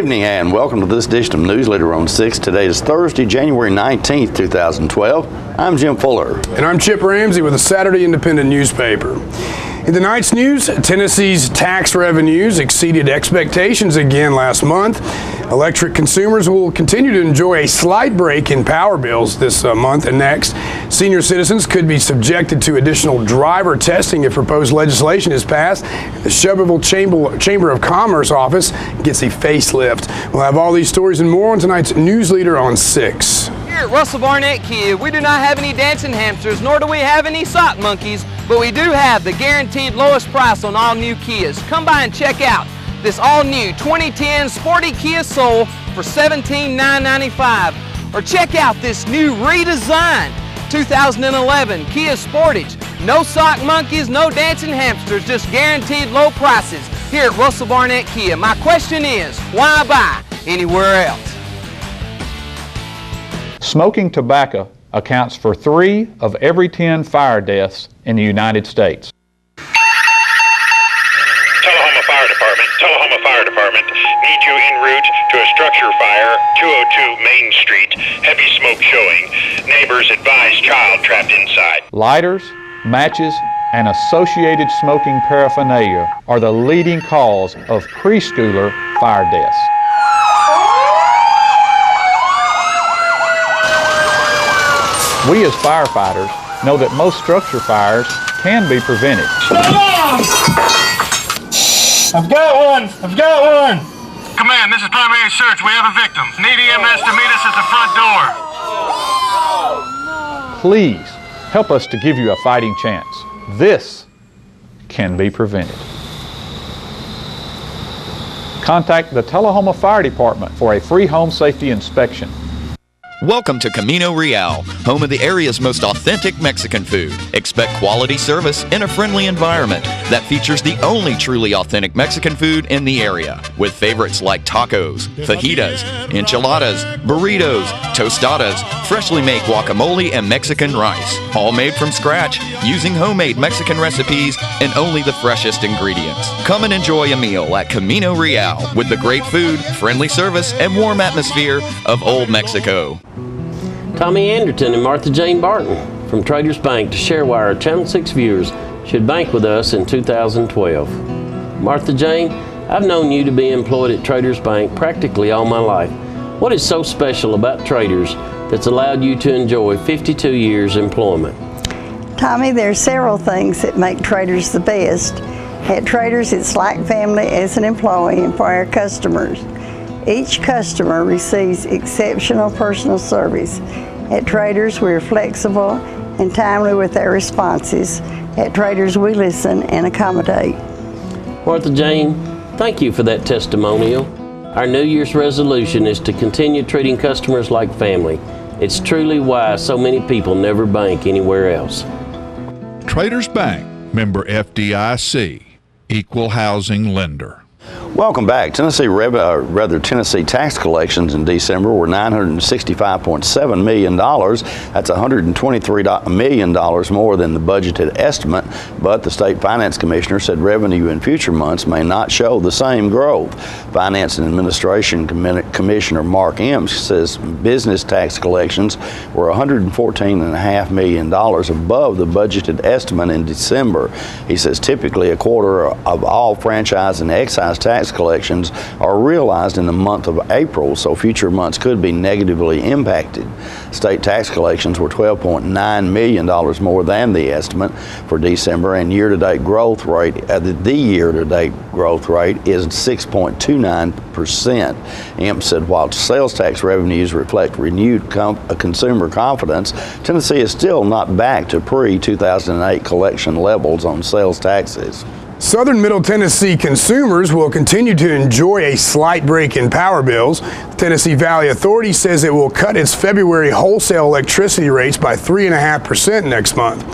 evening and welcome to this edition of Newsleader on 6. Today is Thursday, January 19th, 2012. I'm Jim Fuller. And I'm Chip Ramsey with the Saturday Independent newspaper. In tonight's news, Tennessee's tax revenues exceeded expectations again last month. Electric consumers will continue to enjoy a slight break in power bills this month and next. Senior citizens could be subjected to additional driver testing if proposed legislation is passed. The Shelbyville Chamber of Commerce office gets a facelift. We'll have all these stories and more on tonight's Newsleader on 6. Here at Russell Barnett Kia, we do not have any dancing hamsters, nor do we have any sock monkeys, but we do have the guaranteed lowest price on all new Kias. Come by and check out this all-new 2010 sporty Kia Soul for $17,995. Or check out this new redesigned 2011 Kia Sportage. No sock monkeys, no dancing hamsters, just guaranteed low prices here at Russell Barnett Kia. My question is, why buy anywhere else? Smoking tobacco accounts for 3 of every 10 fire deaths in the United States. Tullahoma Fire Department. Need you en route to a structure fire, 202 Main Street. Heavy smoke showing. Neighbors advise child trapped inside. Lighters, matches, and associated smoking paraphernalia are the leading cause of preschooler fire deaths. We as firefighters know that most structure fires can be prevented. I've got one! Command, this is primary search. We have a victim. Need EMS to meet us at the front door. Please help us to give you a fighting chance. This can be prevented. Contact the Tullahoma Fire Department for a free home safety inspection. Welcome to Camino Real, home of the area's most authentic Mexican food. Expect quality service in a friendly environment that features the only truly authentic Mexican food in the area, with favorites like tacos, fajitas, enchiladas, burritos, tostadas, freshly made guacamole, and Mexican rice, all made from scratch using homemade Mexican recipes and only the freshest ingredients. Come and enjoy a meal at Camino Real with the great food, friendly service, and warm atmosphere of Old Mexico. Tommy Anderton and Martha Jane Barton from Traders Bank to share why our Channel 6 viewers should bank with us in 2012. Martha Jane, I've known you to be employed at Traders Bank practically all my life. What is so special about Traders that's allowed you to enjoy 52 years employment? Tommy, there are several things that make Traders the best. At Traders, it's like family as an employee and for our customers. Each customer receives exceptional personal service. At Traders, we're flexible and timely with our responses. At Traders, we listen and accommodate. Martha Jane, thank you for that testimonial. Our New Year's resolution is to continue treating customers like family. It's truly why so many people never bank anywhere else. Traders Bank, member FDIC, equal housing lender. Welcome back. Tennessee tax collections in December were $965.7 million. That's $123 million more than the budgeted estimate, but the State Finance Commissioner said revenue in future months may not show the same growth. Finance and Administration Commissioner Mark Imps says business tax collections were $114.5 million above the budgeted estimate in December. He says typically a quarter of all franchise and excise tax collections are realized in the month of April, so future months could be negatively impacted. State tax collections were $12.9 million more than the estimate for December, and the year-to-date growth rate is 6.29%. Imp said while sales tax revenues reflect renewed consumer confidence, Tennessee is still not back to pre-2008 collection levels on sales taxes. Southern Middle Tennessee consumers will continue to enjoy a slight break in power bills. The Tennessee Valley Authority says it will cut its February wholesale electricity rates by 3.5% next month.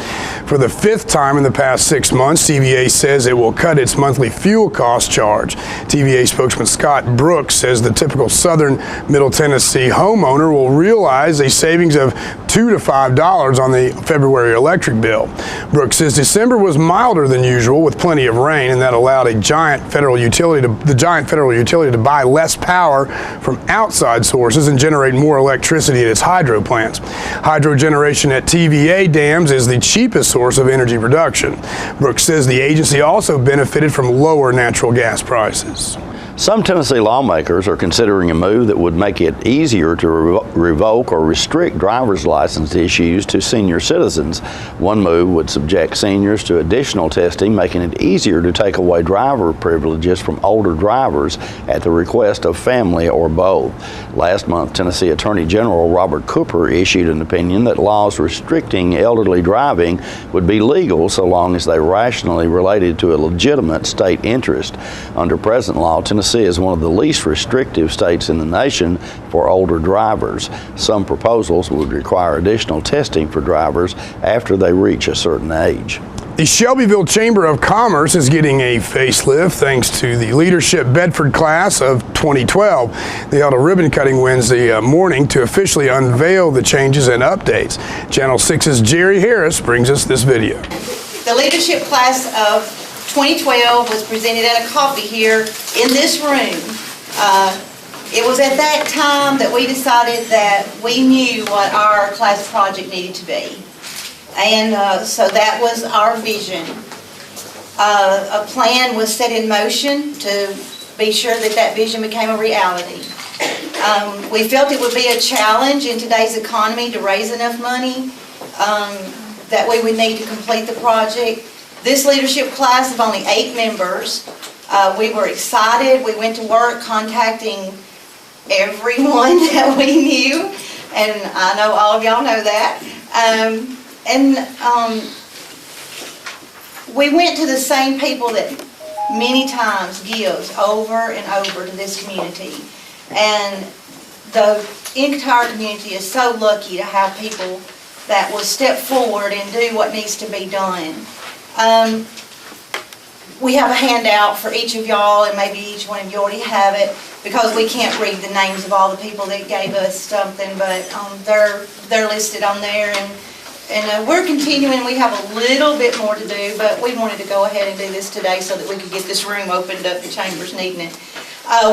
For the 5th time in the past 6 months, TVA says it will cut its monthly fuel cost charge. TVA spokesman Scott Brooks says the typical Southern Middle Tennessee homeowner will realize realize a savings of $2 to $5 on the February electric bill. Brooks says December was milder than usual with plenty of rain, and that allowed the giant federal utility to buy less power from outside sources and generate more electricity at its hydro plants. Hydro generation at TVA dams is the cheapest source of energy production. Brooks says the agency also benefited from lower natural gas prices. Some Tennessee lawmakers are considering a move that would make it easier to revoke or restrict driver's license issues to senior citizens. One move would subject seniors to additional testing, making it easier to take away driver privileges from older drivers at the request of family or both. Last month, Tennessee Attorney General Robert Cooper issued an opinion that laws restricting elderly driving would be legal so long as they rationally related to a legitimate state interest. Under present law, Tennessee is one of the least restrictive states in the nation for older drivers. Some proposals would require additional testing for drivers after they reach a certain age. The Shelbyville Chamber of Commerce is getting a facelift thanks to the Leadership Bedford class of 2012. They held a ribbon cutting Wednesday morning to officially unveil the changes and updates. Channel 6's Jerry Harris brings us this video. The Leadership class of 2012 was presented at a coffee here in this room. It was at that time that we decided that we knew what our class project needed to be. And so that was our vision. A plan was set in motion to be sure that that vision became a reality. We felt it would be a challenge in today's economy to raise enough money that we would need to complete the project. This leadership class of only 8 members, we were excited. We went to work contacting everyone that we knew, and I know all of y'all know that. We went to the same people that many times gives over and over to this community. And the entire community is so lucky to have people that will step forward and do what needs to be done. We have a handout for each of y'all, and maybe each one of you already have it, because we can't read the names of all the people that gave us something, but they're listed on there, and we're continuing. We have a little bit more to do, but we wanted to go ahead and do this today so that we could get this room opened up. The chamber's needing it.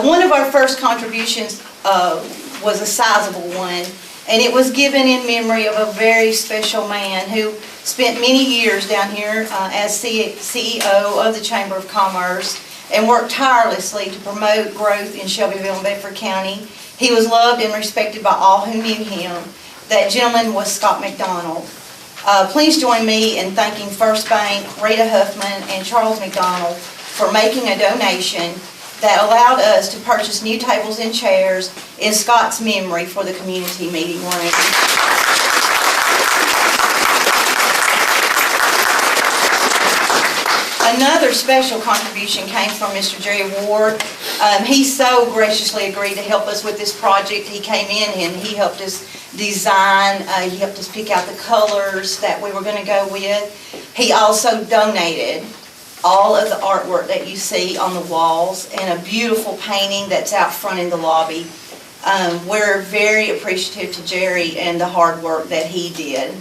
One of our first contributions was a sizable one, and it was given in memory of a very special man who spent many years down here as CEO of the Chamber of Commerce and worked tirelessly to promote growth in Shelbyville and Bedford County. He was loved and respected by all who knew him. That gentleman was Scott McDonald. Please join me in thanking First Bank, Rita Huffman, and Charles McDonald for making a donation that allowed us to purchase new tables and chairs in Scott's memory for the community meeting room. Another special contribution came from Mr. Jerry Ward. He so graciously agreed to help us with this project. He came in and he helped us design, he helped us pick out the colors that we were going to go with. He also donated all of the artwork that you see on the walls and a beautiful painting that's out front in the lobby. We're very appreciative to Jerry and the hard work that he did.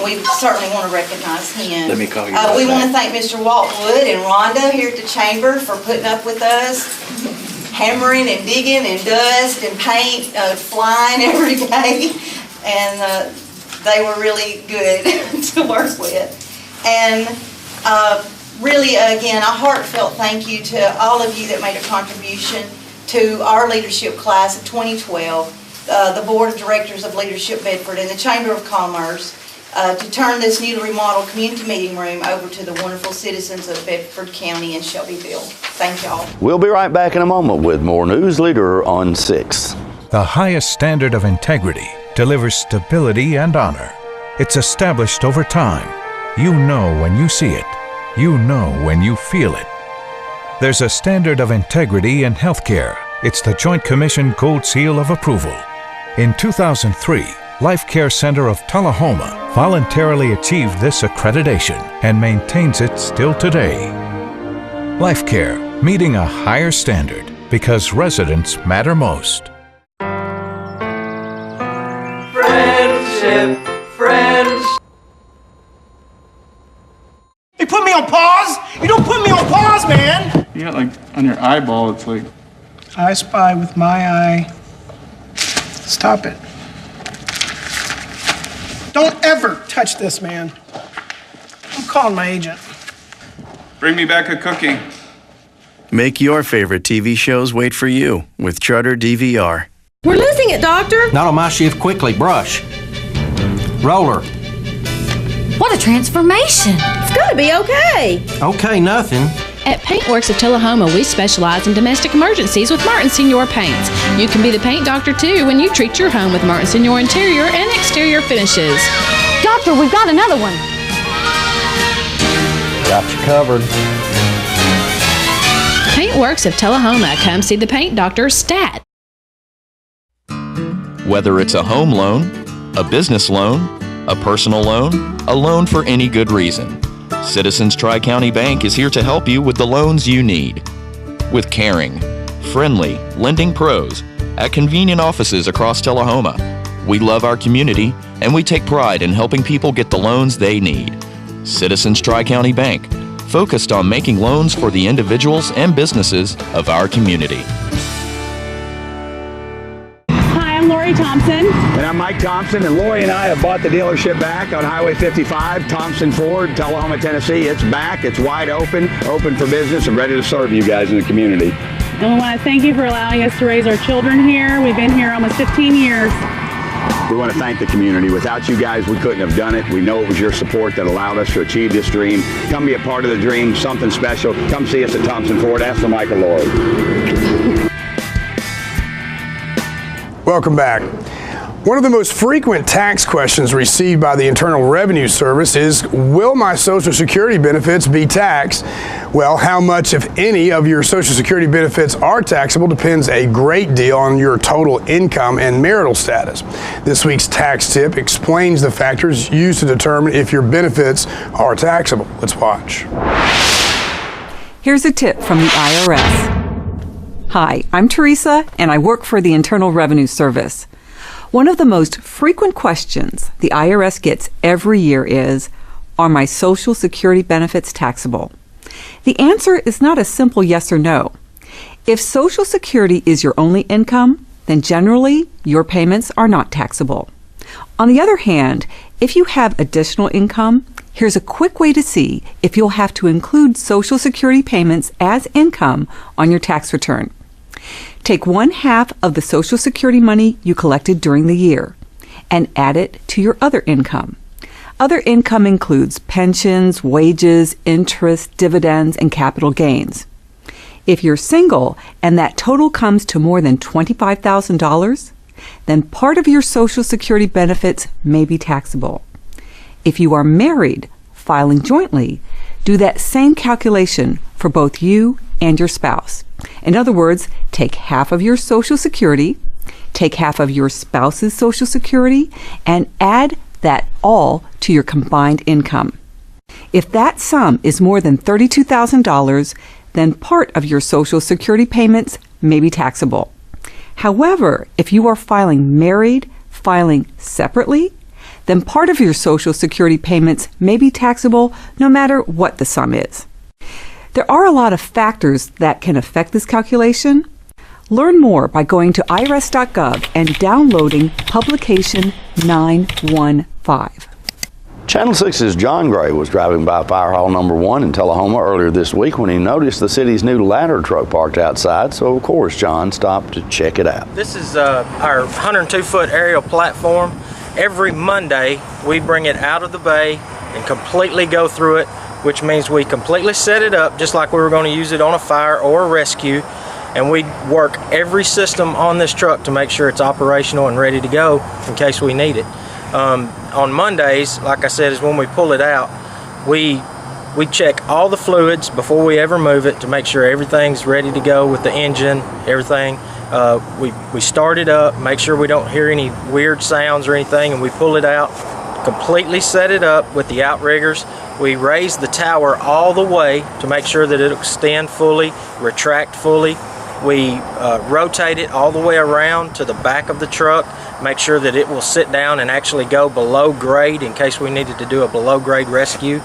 We certainly want to recognize him. Let me call you right We want to thank Mr. Walt Wood and Rhonda here at the Chamber for putting up with us, hammering and digging and dust and paint flying every day, and they were really good to work with. And really, again, a heartfelt thank you to all of you that made a contribution to our leadership class of 2012, the Board of Directors of Leadership Bedford and the Chamber of Commerce, to turn this newly remodeled community meeting room over to the wonderful citizens of Bedford County and Shelbyville. Thank y'all. We'll be right back in a moment with more Newsleader on 6. The highest standard of integrity delivers stability and honor. It's established over time. You know when you see it. You know when you feel it. There's a standard of integrity in healthcare. It's the Joint Commission Gold Seal of Approval. In 2003, Life Care Center of Tullahoma voluntarily achieved this accreditation and maintains it still today. Life Care, meeting a higher standard because residents matter most. Friendship, friends. You put me on pause? You don't put me on pause, man! You got like on your eyeball, it's like. I spy with my eye. Stop it. Don't ever touch this, man. I'm calling my agent. Bring me back a cookie. Make your favorite TV shows wait for you with Charter DVR. We're losing it, Doctor. Not on my shift. Quickly, brush. Roller. What a transformation. It's gonna be okay. Okay, nothing. At Paintworks of Tullahoma, we specialize in domestic emergencies with Martin Senior Paints. You can be the paint doctor too when you treat your home with Martin Senior interior and exterior finishes. Doctor, we've got another one. Got you covered. Paintworks of Tullahoma. Come see the paint doctor, Stat. Whether it's a home loan, a business loan, a personal loan, a loan for any good reason, Citizens Tri-County Bank is here to help you with the loans you need. With caring, friendly, lending pros at convenient offices across Tullahoma, we love our community and we take pride in helping people get the loans they need. Citizens Tri-County Bank, focused on making loans for the individuals and businesses of our community. I'm Lori Thompson. And I'm Mike Thompson, and Lori and I have bought the dealership back on Highway 55, Thompson Ford, Tullahoma, Tennessee. It's back, it's wide open for business, and ready to serve you guys in the community. And we want to thank you for allowing us to raise our children here. We've been here almost 15 years. We want to thank the community. Without you guys, we couldn't have done it. We know it was your support that allowed us to achieve this dream. Come be a part of the dream, something special. Come see us at Thompson Ford. Ask for Mike or Lori. Welcome back. One of the most frequent tax questions received by the Internal Revenue Service is, will my Social Security benefits be taxed? Well, how much, if any, of your Social Security benefits are taxable depends a great deal on your total income and marital status. This week's tax tip explains the factors used to determine if your benefits are taxable. Let's watch. Here's a tip from the IRS. Hi, I'm Teresa, and I work for the Internal Revenue Service. One of the most frequent questions the IRS gets every year is, are my Social Security benefits taxable? The answer is not a simple yes or no. If Social Security is your only income, then generally your payments are not taxable. On the other hand, if you have additional income, here's a quick way to see if you'll have to include Social Security payments as income on your tax return. Take 1/2 of the Social Security money you collected during the year and add it to your other income. Other income includes pensions, wages, interest, dividends, and capital gains. If you're single and that total comes to more than $25,000, then part of your Social Security benefits may be taxable. If you are married, filing jointly, do that same calculation for both you and your spouse. In other words, take half of your Social Security, take half of your spouse's Social Security, and add that all to your combined income. If that sum is more than $32,000, then part of your Social Security payments may be taxable. However, if you are filing separately, then part of your Social Security payments may be taxable no matter what the sum is. There are a lot of factors that can affect this calculation. Learn more by going to irs.gov and downloading Publication 915. Channel 6's John Gray was driving by Fire Hall number 1 in Tullahoma earlier this week when he noticed the city's new ladder truck parked outside, so of course John stopped to check it out. This is our 102-foot aerial platform. Every Monday we bring it out of the bay and completely go through it, which means we completely set it up just like we were going to use it on a fire or a rescue, and we work every system on this truck to make sure it's operational and ready to go in case we need it. On Mondays, like I said, is when we pull it out. We check all the fluids before we ever move it to make sure everything's ready to go with the engine, everything. We start it up, make sure we don't hear any weird sounds or anything, and we pull it out completely set it up with the outriggers. We raise the tower all the way to make sure that it'll extend fully, retract fully. We rotate it all the way around to the back of the truck, make sure that it will sit down and actually go below grade in case we needed to do a below grade rescue.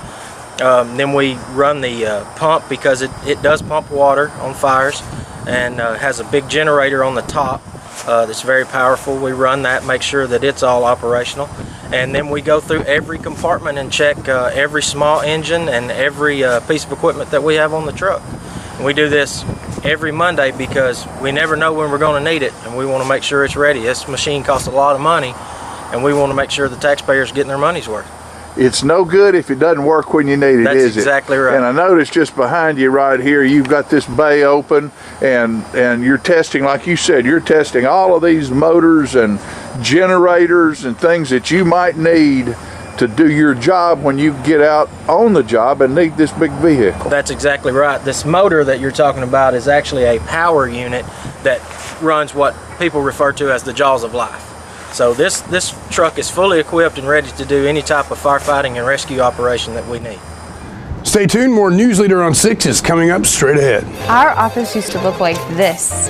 Then we run the pump because it does pump water on fires, and has a big generator on the top that's very powerful. We run that, make sure that it's all operational, and then we go through every compartment and check every small engine and every piece of equipment that we have on the truck. And we do this every Monday because we never know when we're going to need it, and we want to make sure it's ready. This machine costs a lot of money, and we want to make sure the taxpayers are getting their money's worth. It's no good if it doesn't work when you need it, That's is it? exactly right. And I noticed just behind you right here, you've got this bay open, and you're testing, like you said, you're testing all of these motors and generators and things that you might need to do your job when you get out on the job and need this big vehicle. That's exactly right. This motor that you're talking about is actually a power unit that runs what people refer to as the jaws of life. So this truck is fully equipped and ready to do any type of firefighting and rescue operation that we need. Stay tuned, more Newsleader on 6 is coming up straight ahead. Our office used to look like this,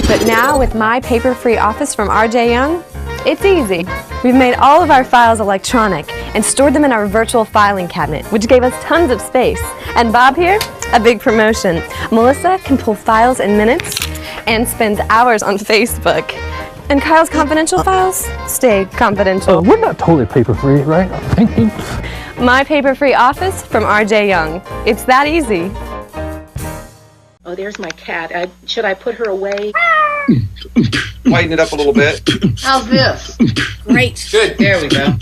but now with My Paper-Free Office from R.J. Young, it's easy. We've made all of our files electronic and stored them in our virtual filing cabinet, which gave us tons of space. And Bob here, a big promotion. Melissa can pull files in minutes and spends hours on Facebook. And Kyle's confidential files stay confidential. We're not totally paper-free, right? Thank you. My Paper-Free Office from R.J. Young. It's that easy. Oh, there's my cat. Should I put her away? Lighten it up a little bit. How's this? Great. Good. There we go.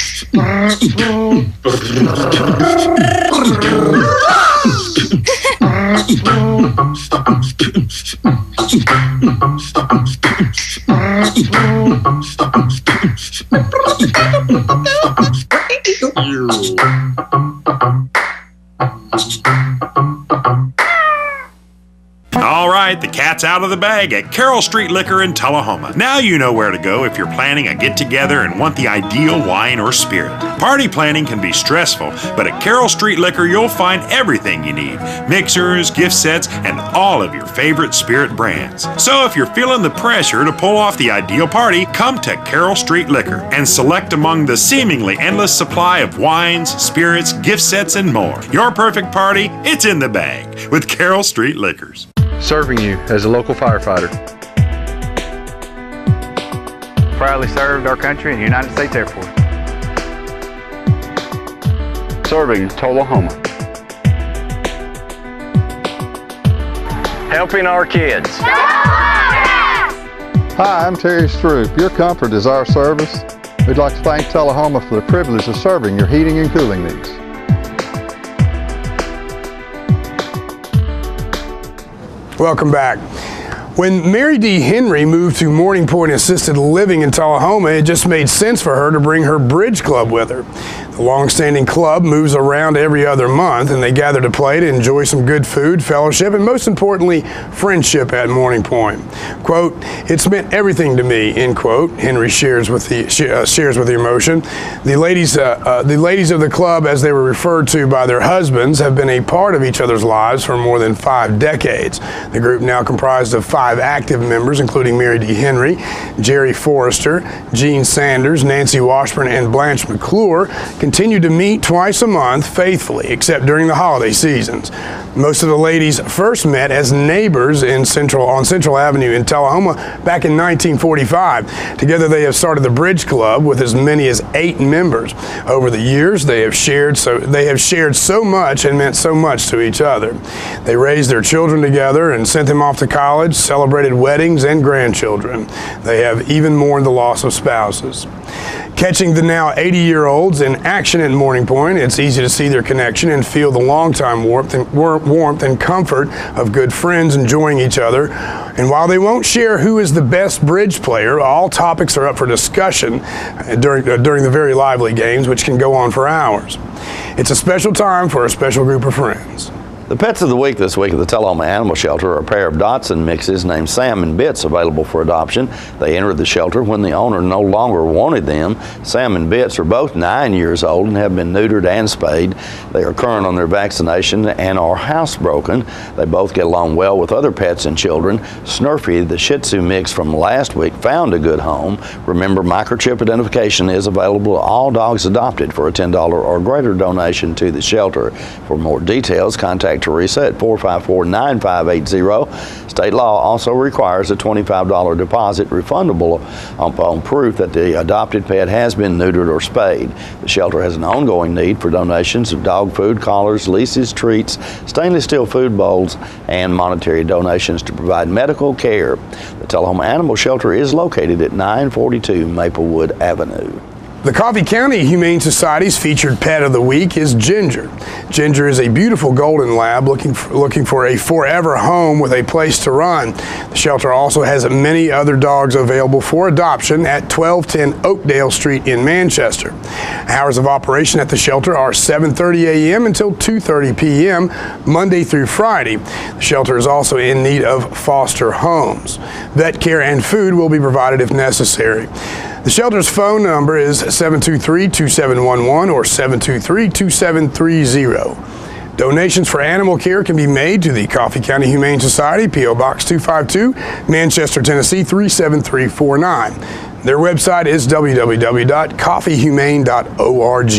All right, the cat's out of the bag at Carroll Street Liquor in Tullahoma. Now you know where to go if you're planning a get-together and want the ideal wine or spirit. Party planning can be stressful, but at Carroll Street Liquor you'll find everything you need. Mixers, gift sets, and all of your favorite spirit brands. So if you're feeling the pressure to pull off the ideal party, come to Carroll Street Liquor and select among the seemingly endless supply of wines, spirits, gift sets, and more. Your perfect party, it's in the bag with Carroll Street Liquors. Serving you as a local firefighter. Proudly served our country in the United States Air Force. Serving Tullahoma. Helping our kids. Hi, I'm Terry Stroop. Your comfort is our service. We'd like to thank Tullahoma for the privilege of serving your heating and cooling needs. Welcome back. When Mary D. Henry moved to Morning Point Assisted Living in Tullahoma, it just made sense for her to bring her bridge club with her. The long-standing club moves around every other month, and they gather to play to enjoy some good food, fellowship, and most importantly, friendship at Morning Point. Quote, "It's meant everything to me," end quote. Henry shares with the emotion. The ladies of the club, as they were referred to by their husbands, have been a part of each other's lives for more than 5 decades. The group, now comprised of 5 active members, including Mary D. Henry, Jerry Forrester, Gene Sanders, Nancy Washburn, and Blanche McClure, continue to meet twice a month faithfully, except during the holiday seasons. Most of the ladies first met as neighbors on Central Avenue in Tullahoma back in 1945. Together they have started the Bridge Club with as many as 8 members. Over the years they have shared so much and meant so much to each other. They raised their children together and sent them off to college, celebrated weddings and grandchildren. They have even mourned the loss of spouses. Catching the now 80-year-olds in action at Morning Point, it's easy to see their connection and feel the long-time warmth and comfort of good friends enjoying each other. And while they won't share who is the best bridge player, all topics are up for discussion during the very lively games, which can go on for hours. It's a special time for a special group of friends. The pets of the week this week at the Tullahoma Animal Shelter are a pair of Dotson mixes named Sam and Bits, available for adoption. They entered the shelter when the owner no longer wanted them. Sam and Bits are both 9 years old and have been neutered and spayed. They are current on their vaccination and are housebroken. They both get along well with other pets and children. Snurfy, the Shih Tzu mix from last week, found a good home. Remember, microchip identification is available to all dogs adopted for a $10 or greater donation to the shelter. For more details, contact Teresa at 454-9580. State law also requires a $25 deposit refundable upon proof that the adopted pet has been neutered or spayed. The shelter has an ongoing need for donations of dog food, collars, leashes, treats, stainless steel food bowls, and monetary donations to provide medical care. The Tullahoma Animal Shelter is located at 942 Maplewood Avenue. The Coffee County Humane Society's featured pet of the week is Ginger. Ginger is a beautiful golden lab looking for a forever home with a place to run. The shelter also has many other dogs available for adoption at 1210 Oakdale Street in Manchester. Hours of operation at the shelter are 7:30 a.m. until 2:30 p.m. Monday through Friday. The shelter is also in need of foster homes. Vet care and food will be provided if necessary. The shelter's phone number is 723-2711 or 723-2730. Donations for animal care can be made to the Coffee County Humane Society, P.O. Box 252, Manchester, Tennessee 37349. Their website is www.coffeehumane.org.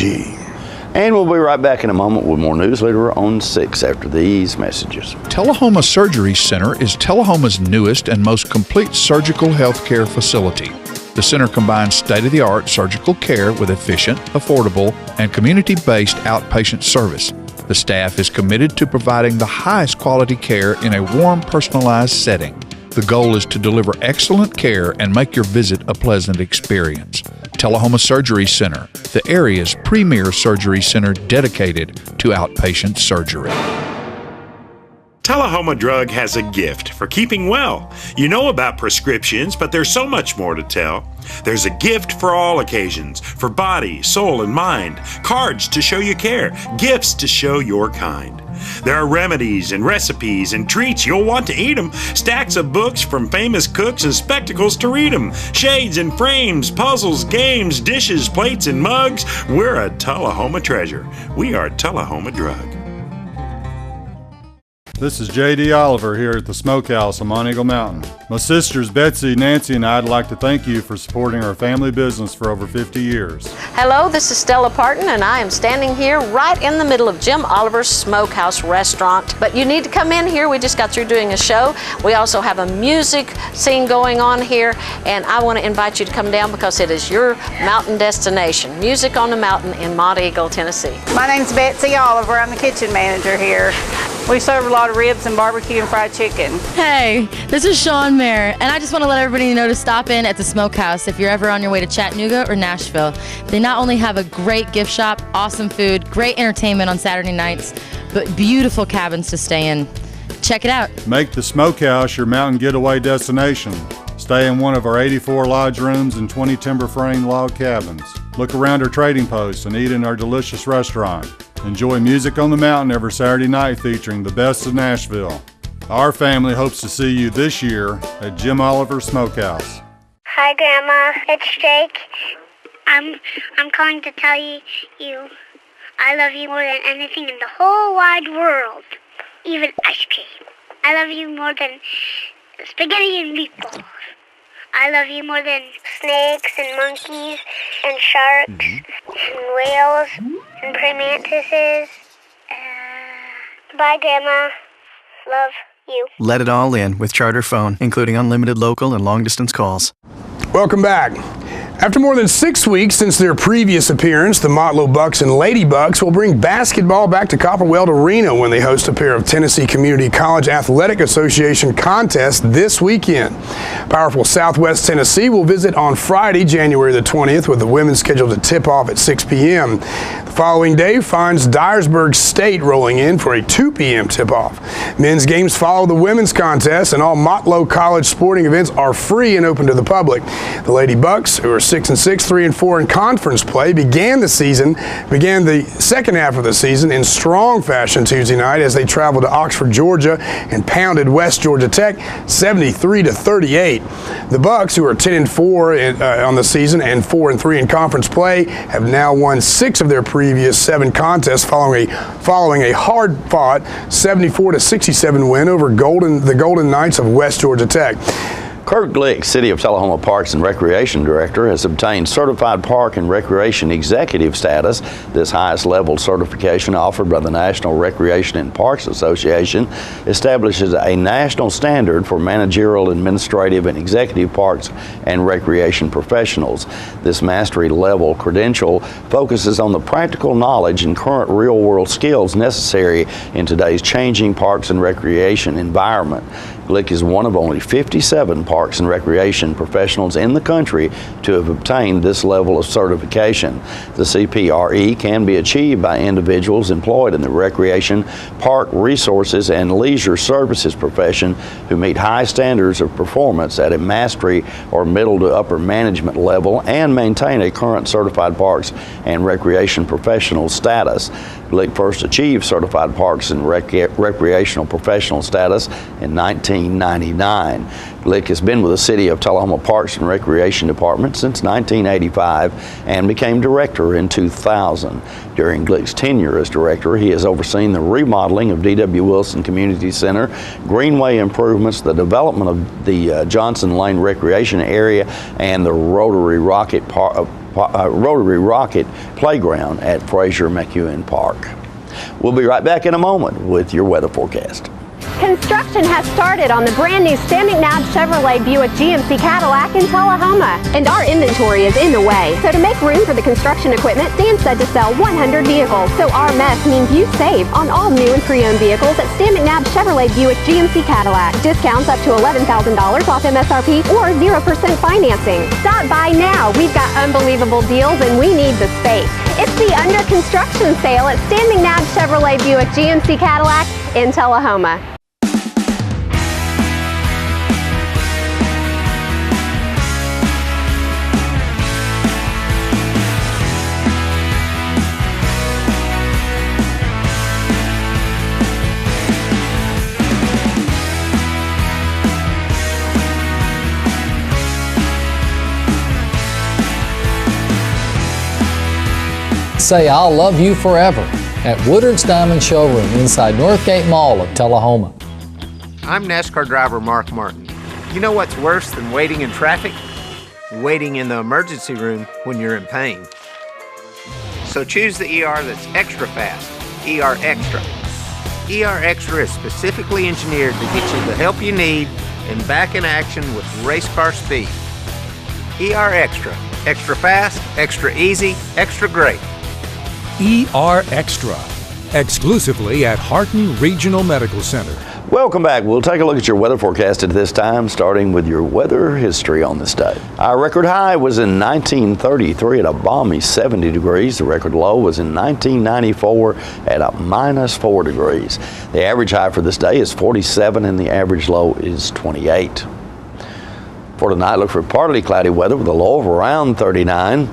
And we'll be right back in a moment with more Newsleader on 6 after these messages. Tullahoma Surgery Center is Tullahoma's newest and most complete surgical health care facility. The center combines state-of-the-art surgical care with efficient, affordable, and community-based outpatient service. The staff is committed to providing the highest quality care in a warm, personalized setting. The goal is to deliver excellent care and make your visit a pleasant experience. Tullahoma Surgery Center, the area's premier surgery center dedicated to outpatient surgery. Tullahoma Drug has a gift for keeping well. You know about prescriptions, but there's so much more to tell. There's a gift for all occasions, for body, soul, and mind. Cards to show you care, gifts to show your kind. There are remedies and recipes and treats, you'll want to eat them. Stacks of books from famous cooks and spectacles to read them. Shades and frames, puzzles, games, dishes, plates, and mugs. We're a Tullahoma treasure. We are Tullahoma Drug. This is J.D. Oliver here at the Smokehouse on Monteagle Mountain. My sisters Betsy, Nancy, and I'd like to thank you for supporting our family business for over 50 years. Hello, this is Stella Parton, and I am standing here right in the middle of Jim Oliver's Smokehouse restaurant. But you need to come in here. We just got through doing a show. We also have a music scene going on here, and I want to invite you to come down because it is your mountain destination. Music on the Mountain in Monteagle, Tennessee. My name's Betsy Oliver. I'm the kitchen manager here. We serve a lot of ribs and barbecue and fried chicken. Hey, this is Sean Mayer, and I just want to let everybody know to stop in at the Smokehouse if you're ever on your way to Chattanooga or Nashville. They not only have a great gift shop, awesome food, great entertainment on Saturday nights, but beautiful cabins to stay in. Check it out. Make the Smokehouse your mountain getaway destination. Stay in one of our 84 lodge rooms and 20 timber frame log cabins. Look around our trading posts and eat in our delicious restaurant. Enjoy music on the mountain every Saturday night featuring the best of Nashville. Our family hopes to see you this year at Jim Oliver Smokehouse. Hi, Grandma. It's Jake. I'm calling to tell you I love you more than anything in the whole wide world, even ice cream. I love you more than spaghetti and meatballs. I love you more than snakes and monkeys and sharks and whales and praying mantises. Bye, Grandma. Love you. Let it all in with Charter Phone, including unlimited local and long-distance calls. Welcome back. After more than 6 weeks since their previous appearance, the Motlow Bucks and Lady Bucks will bring basketball back to Copperweld Arena when they host a pair of Tennessee Community College Athletic Association contests this weekend. Powerful Southwest Tennessee will visit on Friday, January the 20th, with the women scheduled to tip off at 6 p.m. The following day finds Dyersburg State rolling in for a 2 p.m. tip-off. Men's games follow the women's contest, and all Motlow College sporting events are free and open to the public. The Lady Bucks, who are 6-6, 3-4 in conference play, began the second half of the season in strong fashion Tuesday night as they traveled to Oxford, Georgia, and pounded West Georgia Tech 73-38. The Bucks, who are 10-4 on the season and 4-3 in conference play, have now won 6 of their previous 7 contests following a hard-fought 74-67 win over the Golden Knights of West Georgia Tech. Kurt Glick, City of Tullahoma Parks and Recreation Director, has obtained Certified Park and Recreation Executive status. This highest level certification offered by the National Recreation and Parks Association establishes a national standard for managerial, administrative, and executive parks and recreation professionals. This mastery level credential focuses on the practical knowledge and current real-world skills necessary in today's changing parks and recreation environment. Glick is one of only 57 parks and recreation professionals in the country to have obtained this level of certification. The CPRE can be achieved by individuals employed in the recreation, park resources, and leisure services profession who meet high standards of performance at a mastery or middle to upper management level and maintain a current certified parks and recreation professional status. Glick first achieved Certified Parks and Recreational Professional status in 1999. Glick has been with the City of Tullahoma Parks and Recreation Department since 1985 and became director in 2000. During Glick's tenure as director, he has overseen the remodeling of D.W. Wilson Community Center, greenway improvements, the development of the Johnson Lane Recreation Area, and the Rotary Rocket Playground at Fraser McEwen Park. We'll be right back in a moment with your weather forecast. Construction has started on the brand new Stan McNabb Chevrolet Buick GMC Cadillac in Tullahoma, and our inventory is in the way. So to make room for the construction equipment, Stan said to sell 100 vehicles. So our mess means you save on all new and pre-owned vehicles at Stan McNabb Chevrolet Buick GMC Cadillac. Discounts up to $11,000 off MSRP or 0% financing. Stop by now. We've got unbelievable deals and we need the space. It's the under construction sale at Stan McNabb Chevrolet Buick GMC Cadillac in Tullahoma. Say I'll love you forever at Woodard's Diamond Showroom inside Northgate Mall of Tullahoma. I'm NASCAR driver Mark Martin. You know what's worse than waiting in traffic? Waiting in the emergency room when you're in pain. So choose the ER that's extra fast, ER Extra. ER Extra is specifically engineered to get you the help you need and back in action with race car speed. ER Extra. Extra fast, extra easy, extra great. ER Extra, exclusively at Harton Regional Medical Center. Welcome back. We'll take a look at your weather forecast at this time, starting with your weather history on this day. Our record high was in 1933 at a balmy 70 degrees. The record low was in 1994 at a -4 degrees. The average high for this day is 47 and the average low is 28. For tonight, look for partly cloudy weather with a low of around 39.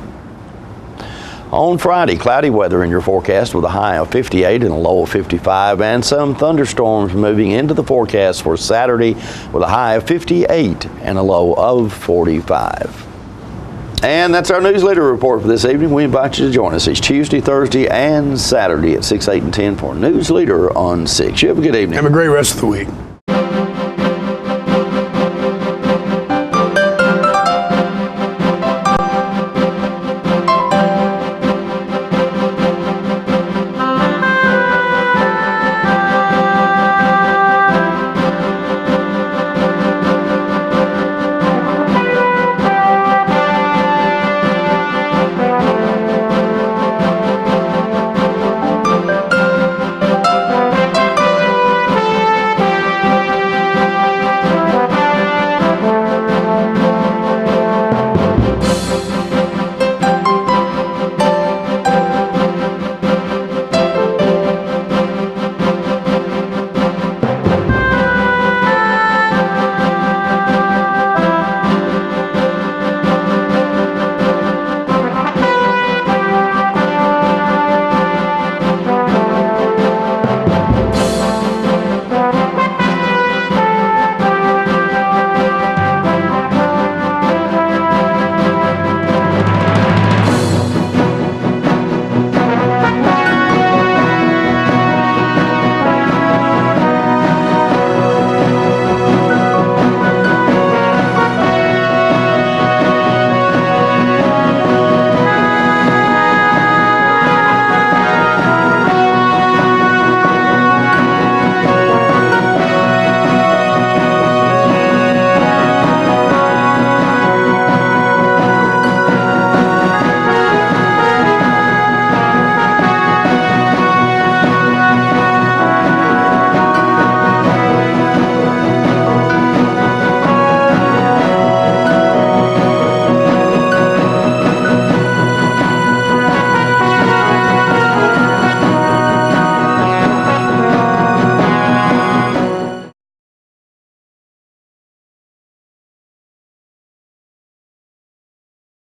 On Friday, cloudy weather in your forecast with a high of 58 and a low of 55, and some thunderstorms moving into the forecast for Saturday with a high of 58 and a low of 45. And that's our Newsleader report for this evening. We invite you to join us each Tuesday, Thursday, and Saturday at 6, 8, and 10 for Newsleader on 6. You have a good evening. Have a great rest of the week.